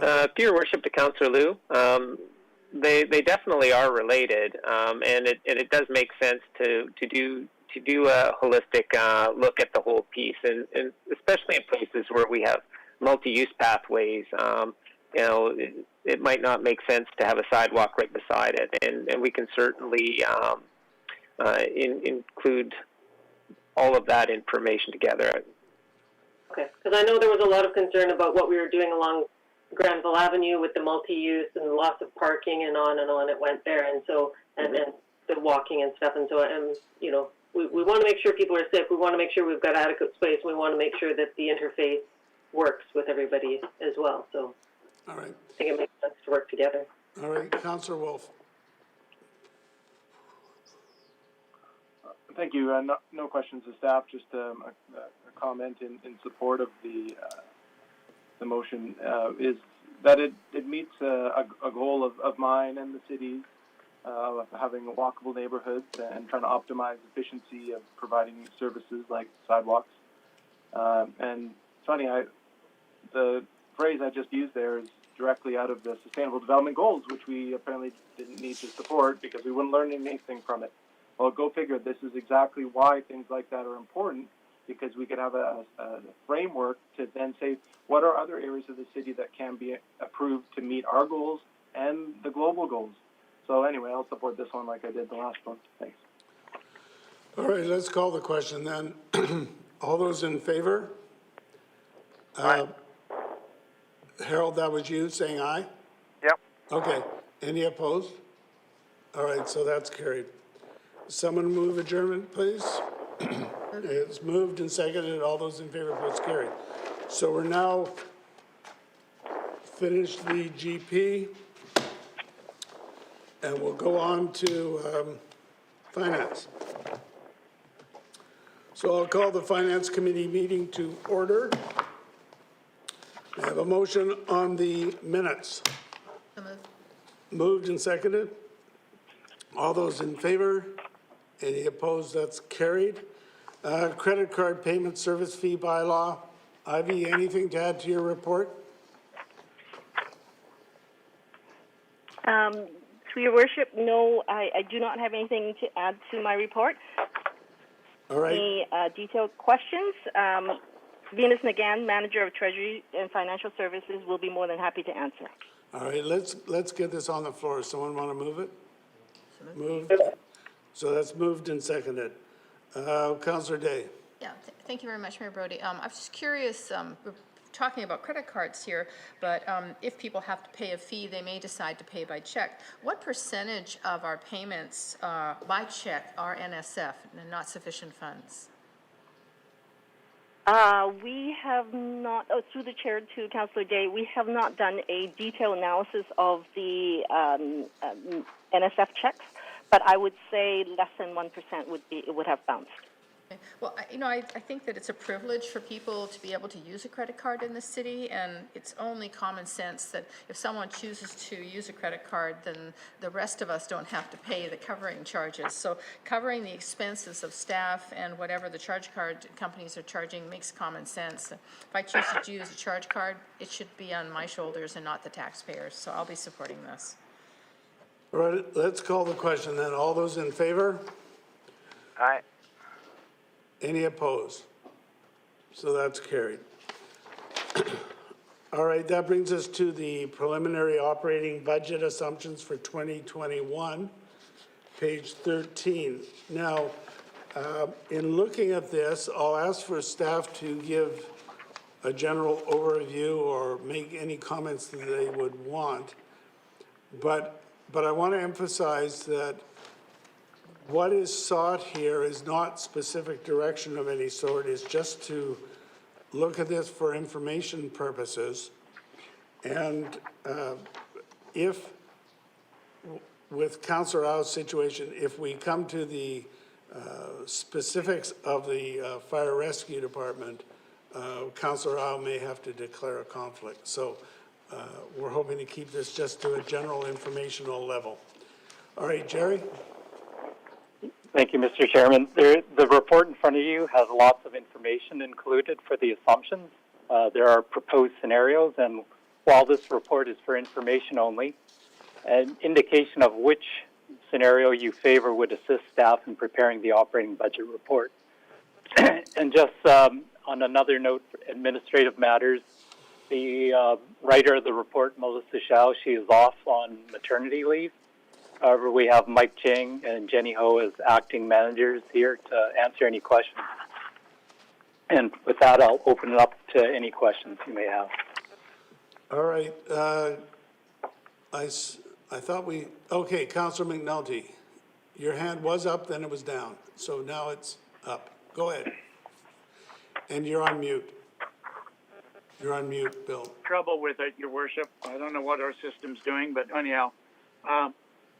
To your worship, to Councillor Liu, they definitely are related, and it does make sense to do a holistic look at the whole piece, and especially in places where we have multi-use pathways. It might not make sense to have a sidewalk right beside it, and we can certainly include all of that information together. Okay, because I know there was a lot of concern about what we were doing along Granville Avenue with the multi-use and lots of parking and on it went there, and so and the walking and stuff, and so we want to make sure people are safe. We want to make sure we've got adequate space. We want to make sure that the interface works with everybody as well. So, all right, I think it makes sense to work together. All right, Councillor Wolf. Thank you. No questions to staff. Just a comment in support of the motion is that it meets a goal of mine and the city's of having walkable neighborhoods and trying to optimize efficiency of providing services like sidewalks. And it's funny, the phrase I just used there is directly out of the Sustainable Development Goals, which we apparently didn't need to support because we wouldn't learn anything from it. Well, go figure. This is exactly why things like that are important, because we could have a framework to then say, what are other areas of the city that can be approved to meet our goals and the global goals? So anyway, I'll support this one like I did the last one. Thanks. All right, let's call the question then. All those in favor? Harold, that was you saying aye? Yep. Okay. Any opposed? All right, so that's carried. Someone move adjournment, please. It's moved and seconded. All those in favor, votes carried. So we're now finished the GP, and we'll go on to finance. So I'll call the Finance Committee meeting to order. I have a motion on the minutes. So moved. Moved and seconded. All those in favor? Any opposed? That's carried. Credit card payment service fee bylaw. Ivy, anything to add to your report? Through your worship, no, I do not have anything to add to my report. All right. Any detailed questions? Venus Nagan, Manager of Treasury and Financial Services, will be more than happy to answer. All right, let's get this on the floor. Someone want to move it? Moved. So that's moved and seconded. Councillor Day. Yeah, thank you very much, Mayor Brody. I was just curious, we're talking about credit cards here, but if people have to pay a fee, they may decide to pay by check. What percentage of our payments by check are NSF and not sufficient funds? We have not, through the chair to Councillor Day, we have not done a detailed analysis of the NSF checks, but I would say less than 1% would have bounced. Okay. Well, I think that it's a privilege for people to be able to use a credit card in the city, and it's only common sense that if someone chooses to use a credit card, then the rest of us don't have to pay the covering charges. So covering the expenses of staff and whatever the charge card companies are charging makes common sense. If I choose to use a charge card, it should be on my shoulders and not the taxpayers, so I'll be supporting this. All right, let's call the question then. All those in favor? Aye. Any opposed? So that's carried. All right, that brings us to the preliminary operating budget assumptions for 2021, page 13. Now, in looking at this, I'll ask for staff to give a general overview or make any comments that they would want. But I want to emphasize that what is sought here is not specific direction of any sort. It's just to look at this for information purposes. And if, with Councillor Au's situation, if we come to the specifics of the fire rescue department, Councillor Au may have to declare a conflict. So we're hoping to keep this just to a general informational level. All right, Jerry? Thank you, Mr. Chairman. The report in front of you has lots of information included for the assumptions. There are proposed scenarios, and while this report is for information only, an indication of which scenario you favor would assist staff in preparing the operating budget report. And just on another note, administrative matters, the writer of the report, Melissa Shao, she is off on maternity leave. However, we have Mike Ching and Jenny Ho as acting managers here to answer any questions. And with that, I'll open it up to any questions you may have. All right. I thought okay, Councillor McNulty, your hand was up, then it was down. So now it's up. Go ahead. And you're on mute. You're on mute, Bill. Trouble with it, Your Worship. I don't know what our system's doing, but anyhow,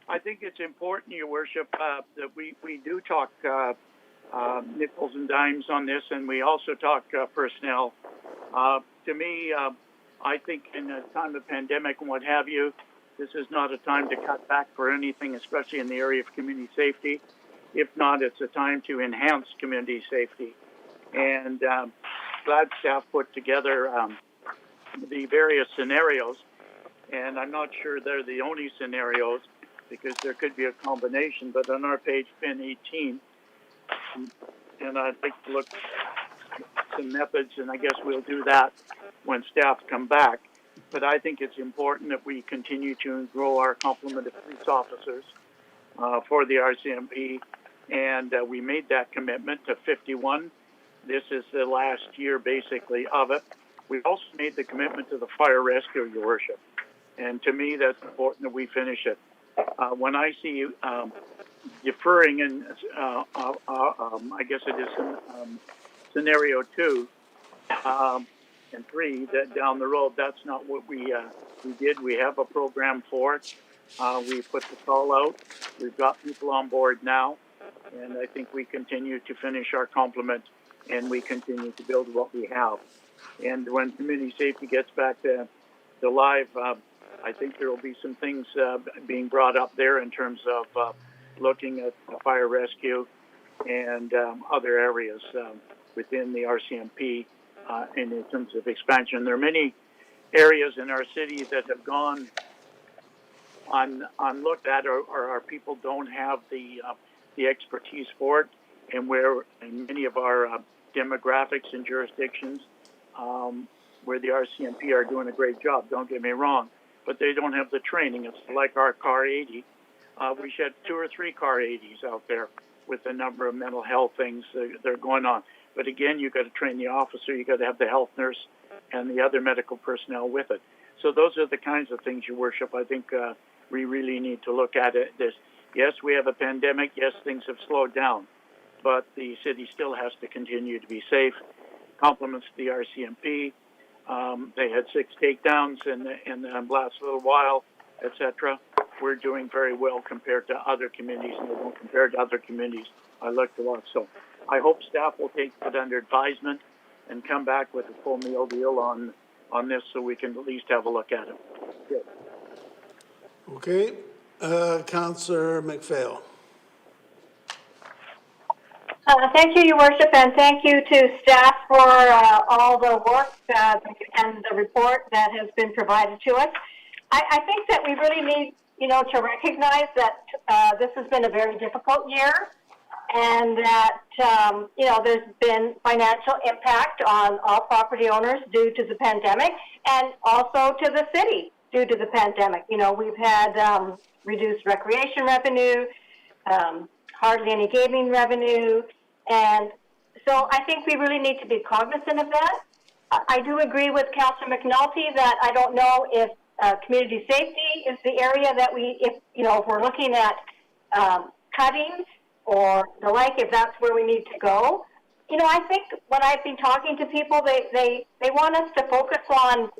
I think it's important, Your Worship, that we do talk nickels and dimes on this, and we also talk personnel. To me, I think in a time of pandemic and what have you, this is not a time to cut back for anything, especially in the area of community safety. If not, it's a time to enhance community safety. And glad staff put together the various scenarios, and I'm not sure they're the only scenarios, because there could be a combination, but on our page, Fin 18, and I'd like to look at some methods, and I guess we'll do that when staff come back. But I think it's important that we continue to grow our complement of police officers for the RCMP, and we made that commitment to 51. This is the last year, basically, of it. We also made the commitment to the fire rescue, Your Worship, and to me, that's important that we finish it. When I see deferring and I guess it is scenario 2 and 3 that down the road. That's not what we did. We have a program for it. We put the call out. We've got people on board now, and I think we continue to finish our complement, and we continue to build what we have. And when community safety gets back to live, I think there will be some things being brought up there in terms of looking at fire rescue and other areas within the RCMP in terms of expansion. There are many areas in our city that have gone unlooked at, or our people don't have the expertise for it, and where in many of our demographics and jurisdictions where the RCMP are doing a great job, don't get me wrong, but they don't have the training. It's like our CAR 80. We should have 2 or 3 CAR 80s out there with a number of mental health things that are going on. But again, you've got to train the officer, you've got to have the health nurse and the other medical personnel with it. So those are the kinds of things, Your Worship, I think we really need to look at it. Yes, we have a pandemic. Yes, things have slowed down, but the city still has to continue to be safe. Compliments to the RCMP. They had 6 takedowns in the last little while, etc. We're doing very well compared to other communities, and compared to other communities I looked a lot. So I hope staff will take it under advisement and come back with a full meal deal on this, so we can at least have a look at it. Good. Okay, Councillor McPhail. Thank you, Your Worship, and thank you to staff for all the work and the report that has been provided to us. I think that we really need, to recognize that this has been a very difficult year, and that, there's been financial impact on all property owners due to the pandemic, and also to the city due to the pandemic. We've had reduced recreation revenue, hardly any gaming revenue, and so I think we really need to be cognizant of that. I do agree with Councillor McNulty that I don't know if community safety is the area that if we're looking at cutting or the like, if that's where we need to go. I think when I've been talking to people, they want us to focus on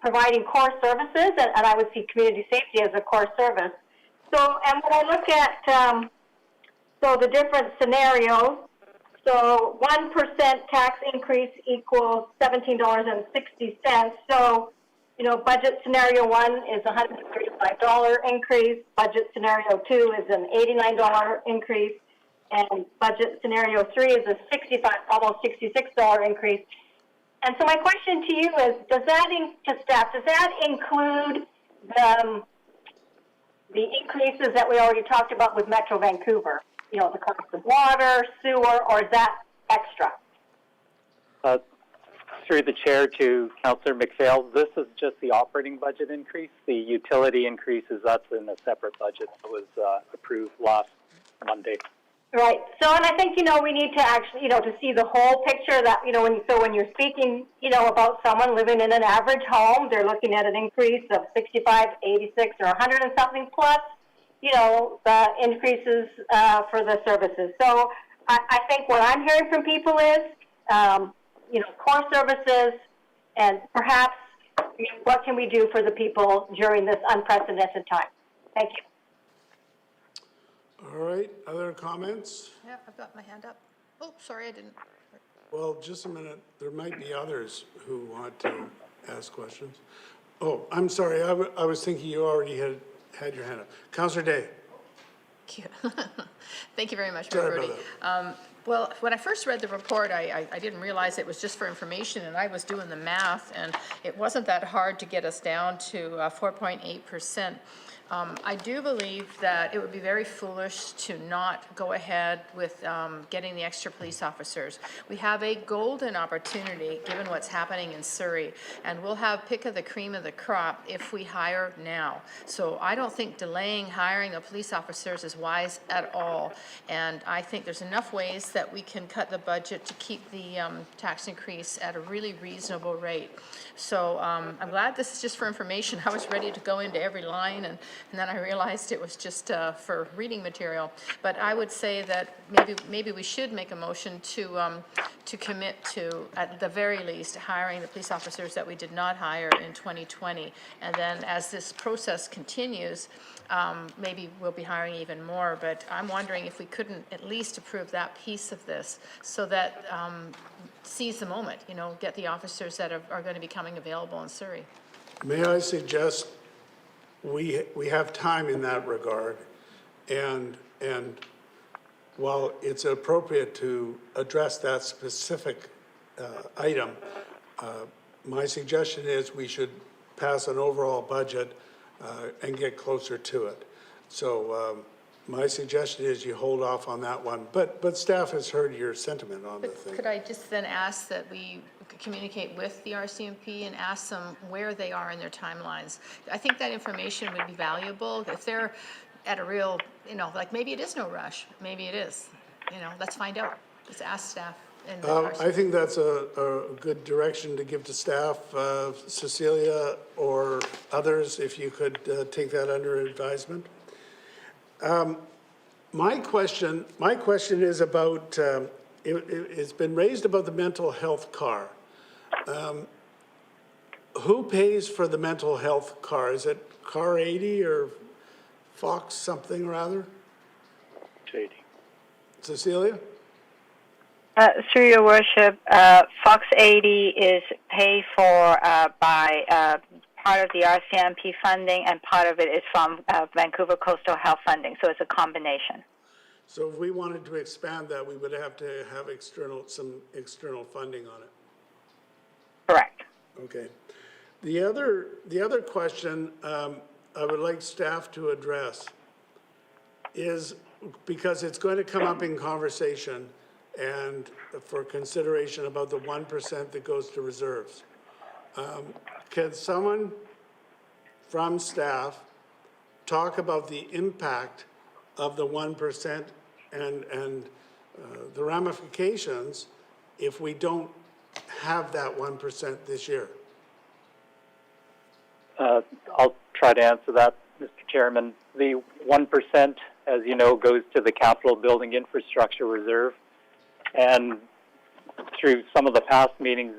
providing core services, and I would see community safety as a core service. So, and when I look at the different scenarios, so 1% tax increase equals $17.60. So, budget scenario 1 is a $135 increase. Budget scenario 2 is an $89 increase. And budget scenario 3 is a almost $66 increase. And so my question to you is, does that include the increases that we already talked about with Metro Vancouver? The cost of water, sewer, or is that extra? Through the chair to Councillor McPhail, this is just the operating budget increase. The utility increases, that's in a separate budget that was approved last Monday. Right. So, and I think, we need to actually, to see the whole picture that, when you're speaking, about someone living in an average home, they're looking at an increase of 65, 86, or 100 and something plus, the increases for the services. So I think what I'm hearing from people is, core services, and perhaps what can we do for the people during this unprecedented time? Thank you. All right, other comments? Yeah, I've got my hand up. Oh, sorry, I didn't. Well, just a minute. There might be others who want to ask questions. Oh, I'm sorry. I was thinking you already had your hand up. Councillor Day. Thank you. Thank you very much, Sorry Mayor about Brody. Well, when I first read the report, I didn't realize it was just for information, and I was doing the math, and it wasn't that hard to get us down to 4.8%. I do believe that it would be very foolish to not go ahead with getting the extra police officers. We have a golden opportunity, given what's happening in Surrey, and we'll have pick of the cream of the crop if we hire now. So I don't think delaying hiring of police officers is wise at all, and I think there's enough ways that we can cut the budget to keep the tax increase at a really reasonable rate. So I'm glad this is just for information. I was ready to go into every line and and then I realized it was just for reading material. But I would say that maybe we should make a motion to commit to, at the very least, hiring the police officers that we did not hire in 2020. And then as this process continues, maybe we'll be hiring even more, but I'm wondering if we couldn't at least approve that piece of this so that seize the moment, you know, get the officers that are going to be coming available in Surrey. May I suggest we have time in that regard, and while it's appropriate to address that specific item, my suggestion is we should pass an overall budget and get closer to it. So my suggestion is you hold off on that one, but staff has heard your sentiment on the thing. Could I just then ask that we communicate with the RCMP and ask them where they are in their timelines? I think that information would be valuable. If they're at a real, you know, like maybe it is no rush, maybe it is, you know, let's find out. Just ask staff. And I think that's a good direction to give to staff. Cecilia or others, if you could take that under advisement. My question is about, it's been raised about the mental health car. Who pays for the mental health car? Is it Car 80 or Fox something or other? 80. Cecilia? Through your worship, Fox 80 is paid for by part of the RCMP funding, and part of it is from Vancouver Coastal Health funding, so it's a combination. So if we wanted to expand that, we would have to have some external funding on it. Correct. Okay. The other question I would like staff to address is, because it's going to come up in conversation and for consideration about the 1% that goes to reserves. Can someone from staff talk about the impact of the 1% and the ramifications if we don't have that 1% this year? I'll try to answer that, Mr. Chairman. The 1%, as you know, goes to the Capital Building Infrastructure Reserve. And through some of the past meetings,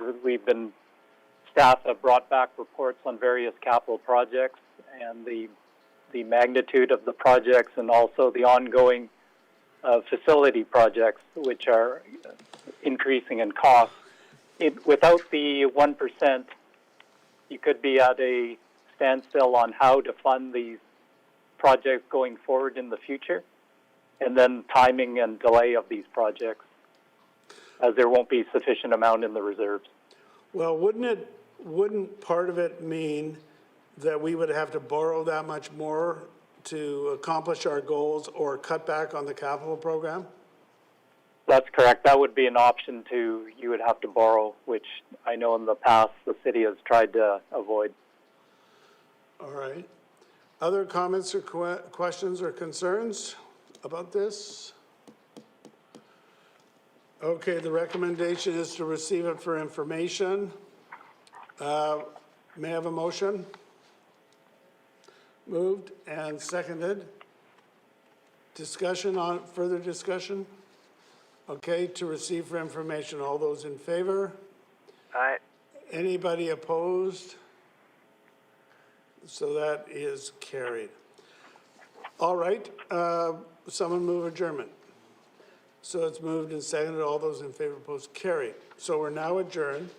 staff have brought back reports on various capital projects and the magnitude of the projects, and also the ongoing facility projects, which are increasing in cost. Without the 1%, you could be at a standstill on how to fund these projects going forward in the future, and then timing and delay of these projects, as there won't be sufficient amount in the reserves. Well, wouldn't part of it mean that we would have to borrow that much more to accomplish our goals or cut back on the capital program? That's correct. That would be an option too. You would have to borrow, which I know in the past the city has tried to avoid. All right. Other comments or questions or concerns about this? Okay, the recommendation is to receive it for information. May I have a motion? Moved and seconded. Further discussion? Okay, to receive for information. All those in favor? Aye. Anybody opposed? So that is carried. All right, someone move adjournment. So it's moved and seconded. All those in favor, opposed, carried. So we're now adjourned.